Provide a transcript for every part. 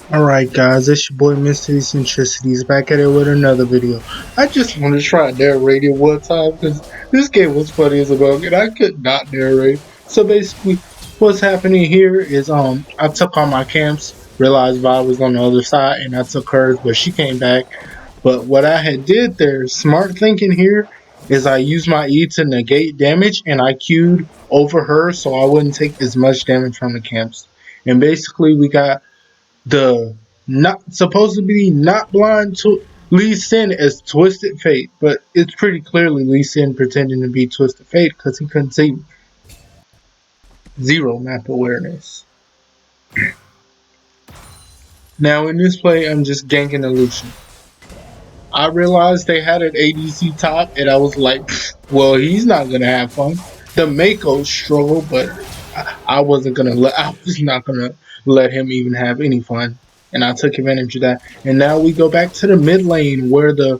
Alright guys, it's your boy Mr. Eccentricities back at it with another video. I just want to try narrating one time because this game was funny as a bug and I could not narrate. So basically what's happening here is I took all my camps, realized Vi was on the other side and I took hers, but she came back. But what I had did there, smart thinking here, is I used my E to negate damage and I queued over her so I wouldn't take as much damage from the camps. And basically we got the not supposed to be not blind to Lee Sin as Twisted Fate, but it's pretty clearly Lee Sin pretending to be Twisted Fate because he couldn't see zero map awareness. Now in this play, I'm just ganking Illusion. I realized they had an ADC top, and I was like, well, he's not gonna have fun. The Mako struggle, but I was not gonna let him even have any fun, and I took advantage of that. And now we go back to the mid lane where the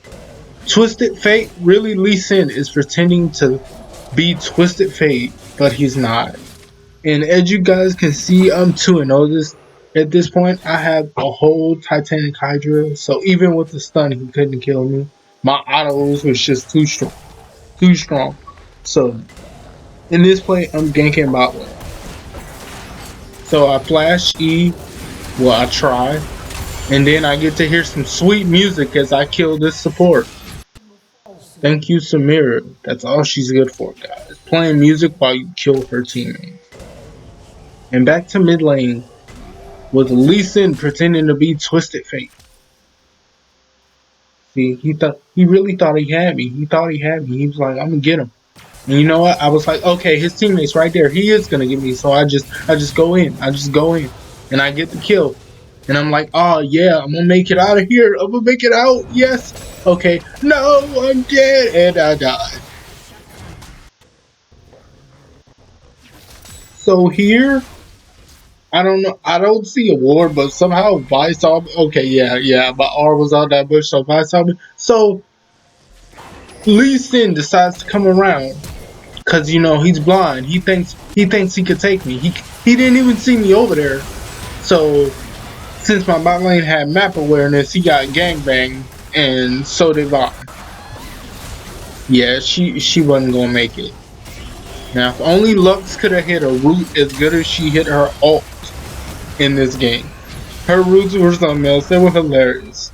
Twisted Fate, really Lee Sin is pretending to be Twisted Fate, but he's not. And as you guys can see, I'm 2-0 at this point. I have a whole Titanic Hydra, so even with the stun, he couldn't kill me. My autos was just too strong. So in this play, I'm ganking bot lane. So I flash E, well I try, and then I get to hear some sweet music as I kill this support. Thank you, Samira. That's all she's good for, guys. Playing music while you kill her teammates. And back to mid lane with Lee Sin pretending to be Twisted Fate. See, he really thought he had me. He thought he had me. He was like, I'm gonna get him. And you know what? I was like, okay, his teammate's right there. He is gonna get me. So I just go in. And I get the kill. And I'm like, oh yeah, I'm gonna make it out of here. I'm gonna make it out. Yes. Okay. No, I'm dead. And I died. So here, I don't know. I don't see a ward, but somehow Vi saw me. Okay, yeah. My R was on that bush, so Vi saw me. So Lee Sin decides to come around. Cause you know he's blind. He thinks he could take me. He didn't even see me over there. So since my bot lane had map awareness, he got gangbanged, and so did Vi. Yeah, she wasn't gonna make it. Now if only Lux could have hit a root as good as she hit her ult in this game. Her roots were something else. They were hilarious.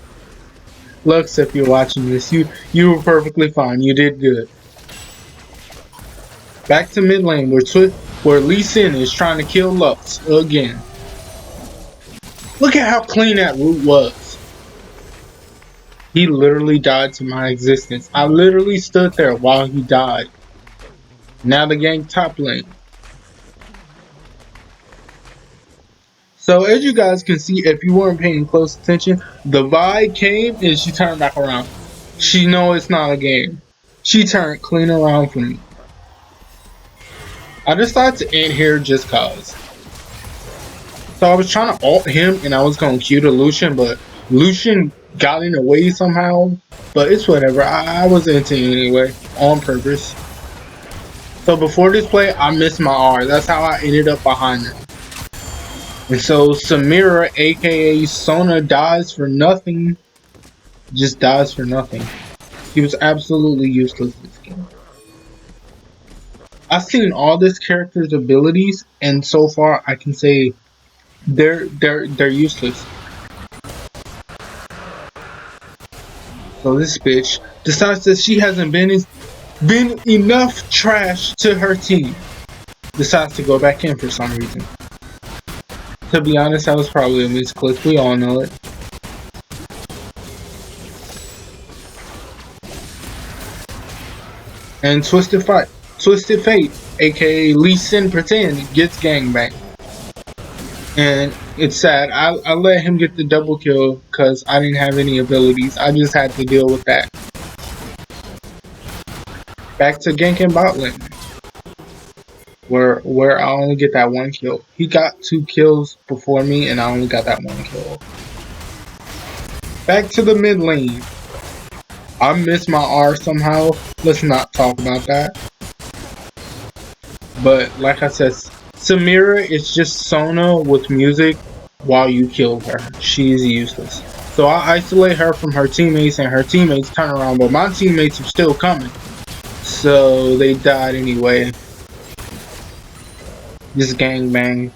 Lux, if you're watching this, you were perfectly fine. You did good. Back to mid lane where Lee Sin is trying to kill Lux again. Look at how clean that root was. He literally died to my existence. I literally stood there while he died. Now the gang top lane. So as you guys can see, if you weren't paying close attention, the Vi came and she turned back around. She knows it's not a game. She turned clean around for me. I decided to end here just cause. So I was trying to ult him and I was going to Q to Lucian, but Lucian got in the way somehow. But it's whatever. I was into it anyway, on purpose. So before this play, I missed my R. That's how I ended up behind him. And so Samira, aka Sona, dies for nothing. Just dies for nothing. He was absolutely useless this game. I've seen all this character's abilities, and so far I can say they're useless. So this bitch decides that she hasn't been enough trash to her team. Decides to go back in for some reason. To be honest, that was probably a misclick. We all know it. And Twisted Fate, aka Lee Sin Pretend, gets gangbanged. And it's sad. I let him get the double kill because I didn't have any abilities. I just had to deal with that. Back to ganking bot lane. Where I only get that one kill. He got 2 kills before me and I only got that 1 kill. Back to the mid lane. I missed my R somehow. Let's not talk about that. But like I said, Samira is just Sona with music while you kill her. She's useless. So I isolate her from her teammates, and her teammates turn around, but my teammates are still coming. So they died anyway. Just gangbang.